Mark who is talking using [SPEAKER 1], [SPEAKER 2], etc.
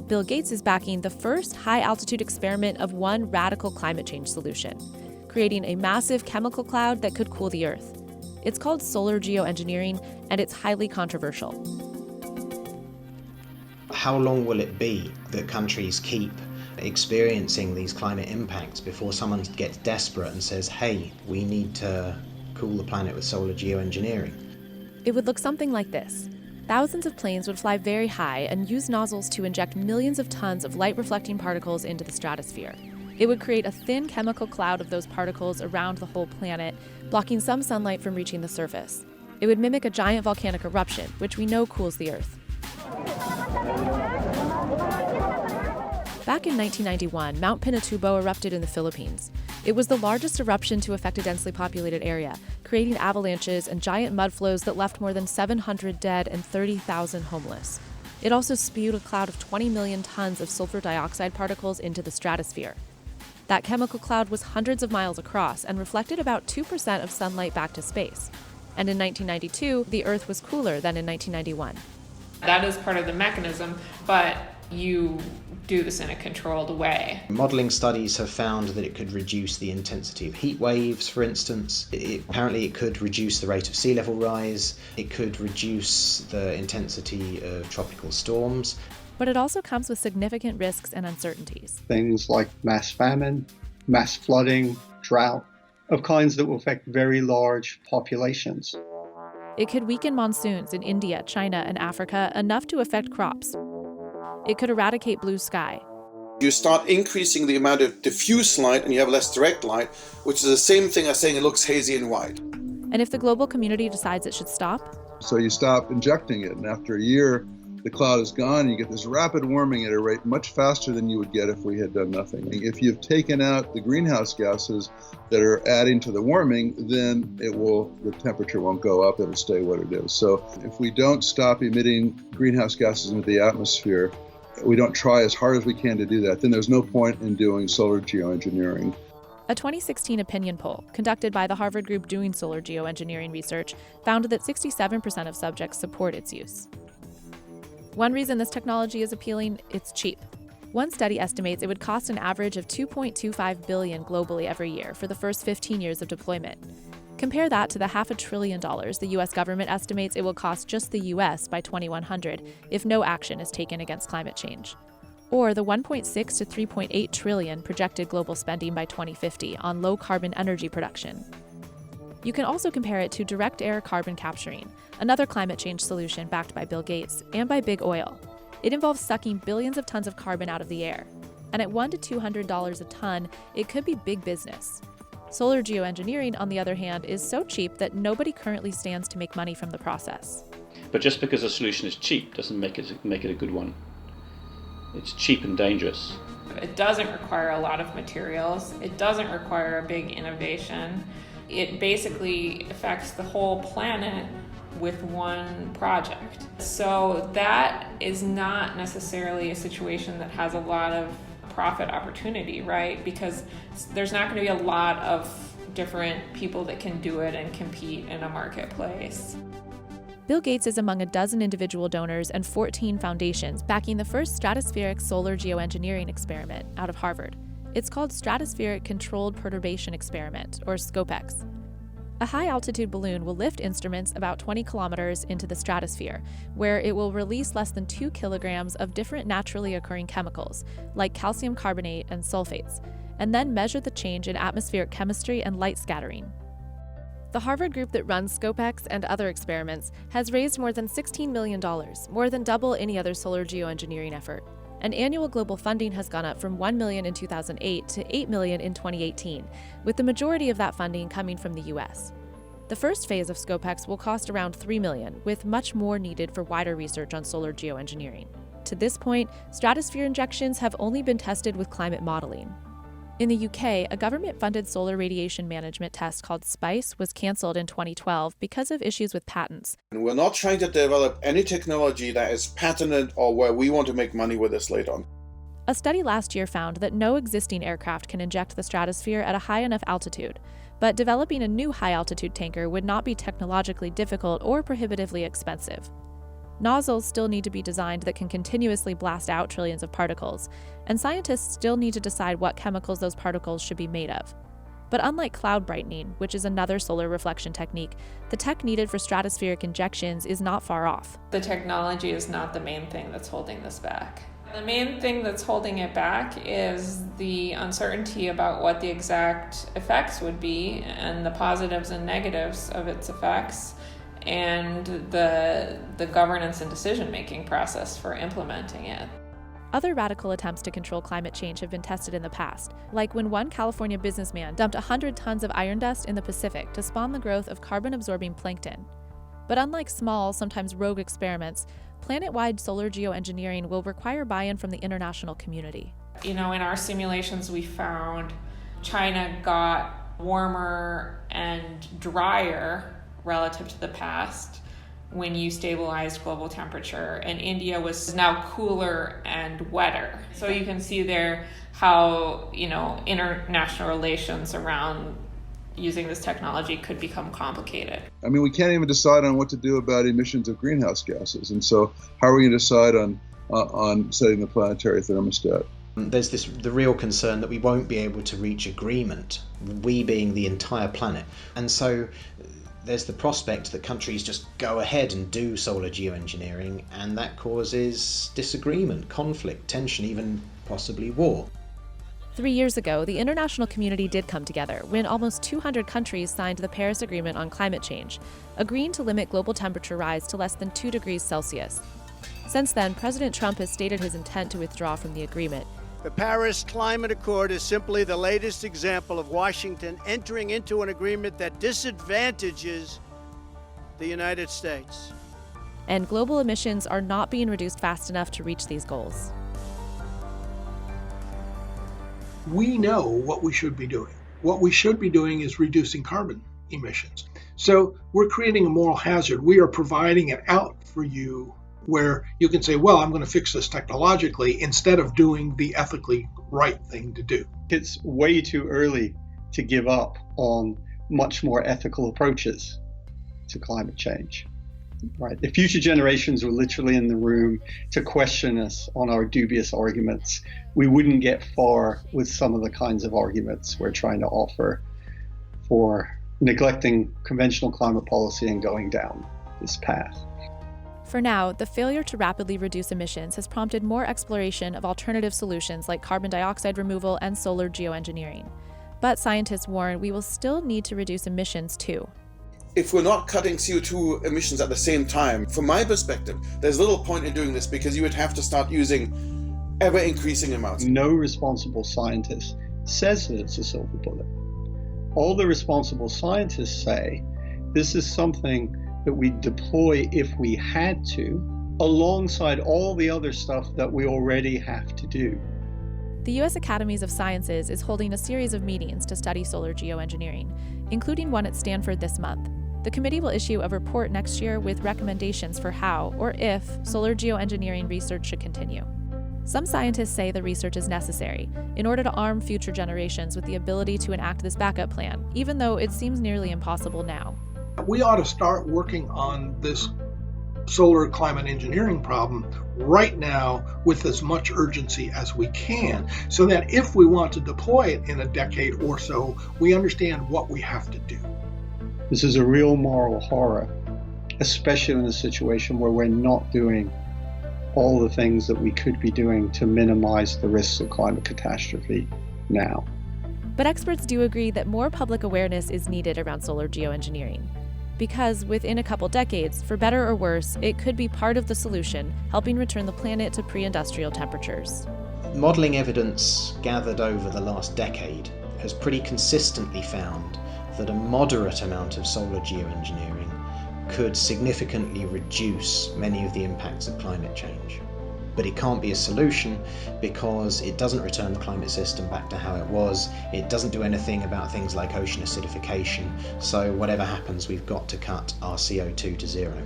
[SPEAKER 1] Bill Gates is backing the first high-altitude experiment of one radical climate change solution, creating a massive chemical cloud that could cool the Earth. It's called solar geoengineering, and it's highly controversial.
[SPEAKER 2] How long will it be that countries keep experiencing these climate impacts before someone gets desperate and says, hey, we need to cool the planet with solar geoengineering?
[SPEAKER 1] It would look something like this. Thousands of planes would fly very high and use nozzles to inject millions of tons of light-reflecting particles into the stratosphere. It would create a thin chemical cloud of those particles around the whole planet, blocking some sunlight from reaching the surface. It would mimic a giant volcanic eruption, which we know cools the Earth. Back in 1991, Mount Pinatubo erupted in the Philippines. It was the largest eruption to affect a densely populated area, creating avalanches and giant mud flows that left more than 700 dead and 30,000 homeless. It also spewed a cloud of 20 million tons of sulfur dioxide particles into the stratosphere. That chemical cloud was hundreds of miles across and reflected about 2% of sunlight back to space. And in 1992, the Earth was cooler than in 1991.
[SPEAKER 3] That is part of the mechanism, but you do this in a controlled way.
[SPEAKER 2] Modeling studies have found that it could reduce the intensity of heat waves, for instance. Apparently it could reduce the rate of sea level rise. It could reduce the intensity of tropical storms.
[SPEAKER 1] But it also comes with significant risks and uncertainties.
[SPEAKER 4] Things like mass famine, mass flooding, drought, of kinds that will affect very large populations.
[SPEAKER 1] It could weaken monsoons in India, China, and Africa enough to affect crops. It could eradicate blue sky.
[SPEAKER 5] You start increasing the amount of diffuse light and you have less direct light, which is the same thing as saying it looks hazy and white.
[SPEAKER 1] And if the global community decides it should stop?
[SPEAKER 6] So you stop injecting it, and after a year, the cloud is gone, and you get this rapid warming at a rate much faster than you would get if we had done nothing. If you've taken out the greenhouse gases that are adding to the warming, then the temperature won't go up, it'll stay what it is. So if we don't stop emitting greenhouse gases into the atmosphere, we don't try as hard as we can to do that, then there's no point in doing solar geoengineering.
[SPEAKER 1] A 2016 opinion poll conducted by the Harvard group doing solar geoengineering research found that 67% of subjects support its use. One reason this technology is appealing, it's cheap. One study estimates it would cost an average of $2.25 billion globally every year for the first 15 years of deployment. Compare that to the $500 billion the U.S. government estimates it will cost just the U.S. by 2100 if no action is taken against climate change. Or the $1.6 to $3.8 trillion projected global spending by 2050 on low-carbon energy production. You can also compare it to direct air carbon capturing, another climate change solution backed by Bill Gates and by big oil. It involves sucking billions of tons of carbon out of the air. And at $100 to $200 a ton, it could be big business. Solar geoengineering, on the other hand, is so cheap that nobody currently stands to make money from the process.
[SPEAKER 7] But just because a solution is cheap doesn't make it a good one. It's cheap and dangerous.
[SPEAKER 3] It doesn't require a lot of materials. It doesn't require a big innovation. It basically affects the whole planet with one project. So that is not necessarily a situation that has a lot of profit opportunity, right? Because there's not going to be a lot of different people that can do it and compete in a marketplace.
[SPEAKER 1] Bill Gates is among a dozen individual donors and 14 foundations backing the first stratospheric solar geoengineering experiment out of Harvard. It's called Stratospheric Controlled Perturbation Experiment, or SCOPEX. A high-altitude balloon will lift instruments about 20 kilometers into the stratosphere, where it will release less than 2 kilograms of different naturally occurring chemicals, like calcium carbonate and sulfates, and then measure the change in atmospheric chemistry and light scattering. The Harvard group that runs SCOPEX and other experiments has raised more than $16 million, more than double any other solar geoengineering effort. And annual global funding has gone up from $1 million in 2008 to $8 million in 2018, with the majority of that funding coming from the U.S. The first phase of SCOPEX will cost around $3 million, with much more needed for wider research on solar geoengineering. To this point, stratosphere injections have only been tested with climate modeling. In the UK, a government-funded solar radiation management test called SPICE was cancelled in 2012 because of issues with patents.
[SPEAKER 5] And we're not trying to develop any technology that is patented or where we want to make money with this later on.
[SPEAKER 1] A study last year found that no existing aircraft can inject the stratosphere at a high enough altitude, but developing a new high-altitude tanker would not be technologically difficult or prohibitively expensive. Nozzles still need to be designed that can continuously blast out trillions of particles, and scientists still need to decide what chemicals those particles should be made of. But unlike cloud brightening, which is another solar reflection technique, the tech needed for stratospheric injections is not far off.
[SPEAKER 3] The technology is not the main thing that's holding this back. The main thing that's holding it back is the uncertainty about what the exact effects would be and the positives and negatives of its effects, and the governance and decision-making process for implementing it.
[SPEAKER 1] Other radical attempts to control climate change have been tested in the past, like when one California businessman dumped 100 tons of iron dust in the Pacific to spawn the growth of carbon-absorbing plankton. But unlike small, sometimes rogue experiments, planet-wide solar geoengineering will require buy-in from the international community.
[SPEAKER 3] In our simulations we found China got warmer and drier relative to the past when you stabilized global temperature, and India was now cooler and wetter. So you can see there how, international relations around using this technology could become complicated.
[SPEAKER 6] I mean, we can't even decide on what to do about emissions of greenhouse gases. And so how are we going to decide on setting the planetary thermostat?
[SPEAKER 2] There's the real concern that we won't be able to reach agreement, we being the entire planet. And so there's the prospect that countries just go ahead and do solar geoengineering, and that causes disagreement, conflict, tension, even possibly war.
[SPEAKER 1] 3 years ago, the international community did come together when almost 200 countries signed the Paris Agreement on climate change, agreeing to limit global temperature rise to less than 2 degrees Celsius. Since then, President Trump has stated his intent to withdraw from the agreement.
[SPEAKER 8] The Paris Climate Accord is simply the latest example of Washington entering into an agreement that disadvantages the United States.
[SPEAKER 1] And global emissions are not being reduced fast enough to reach these goals.
[SPEAKER 9] We know what we should be doing. What we should be doing is reducing carbon emissions. So we're creating a moral hazard. We are providing an out for you where you can say, well, I'm going to fix this technologically instead of doing the ethically right thing to do.
[SPEAKER 4] It's way too early to give up on much more ethical approaches to climate change. Right. If future generations were literally in the room to question us on our dubious arguments, we wouldn't get far with some of the kinds of arguments we're trying to offer for neglecting conventional climate policy and going down this path.
[SPEAKER 1] For now, the failure to rapidly reduce emissions has prompted more exploration of alternative solutions like carbon dioxide removal and solar geoengineering. But scientists warn we will still need to reduce emissions too.
[SPEAKER 5] If we're not cutting CO2 emissions at the same time, from my perspective, there's little point in doing this because you would have to start using ever-increasing amounts.
[SPEAKER 4] No responsible scientist says that it's a silver bullet. All the responsible scientists say this is something that we deploy if we had to, alongside all the other stuff that we already have to do.
[SPEAKER 1] The U.S. Academies of Sciences is holding a series of meetings to study solar geoengineering, including one at Stanford this month. The committee will issue a report next year with recommendations for how, or if, solar geoengineering research should continue. Some scientists say the research is necessary in order to arm future generations with the ability to enact this backup plan, even though it seems nearly impossible now.
[SPEAKER 9] We ought to start working on this solar climate engineering problem right now with as much urgency as we can, so that if we want to deploy it in a decade or so, we understand what we have to do.
[SPEAKER 4] This is a real moral horror, especially in a situation where we're not doing all the things that we could be doing to minimize the risks of climate catastrophe now.
[SPEAKER 1] But experts do agree that more public awareness is needed around solar geoengineering, because within a couple decades, for better or worse, it could be part of the solution, helping return the planet to pre-industrial temperatures.
[SPEAKER 2] Modelling evidence gathered over the last decade has pretty consistently found that a moderate amount of solar geoengineering could significantly reduce many of the impacts of climate change. But it can't be a solution because it doesn't return the climate system back to how it was. It doesn't do anything about things like ocean acidification. So whatever happens, we've got to cut our CO2 to zero.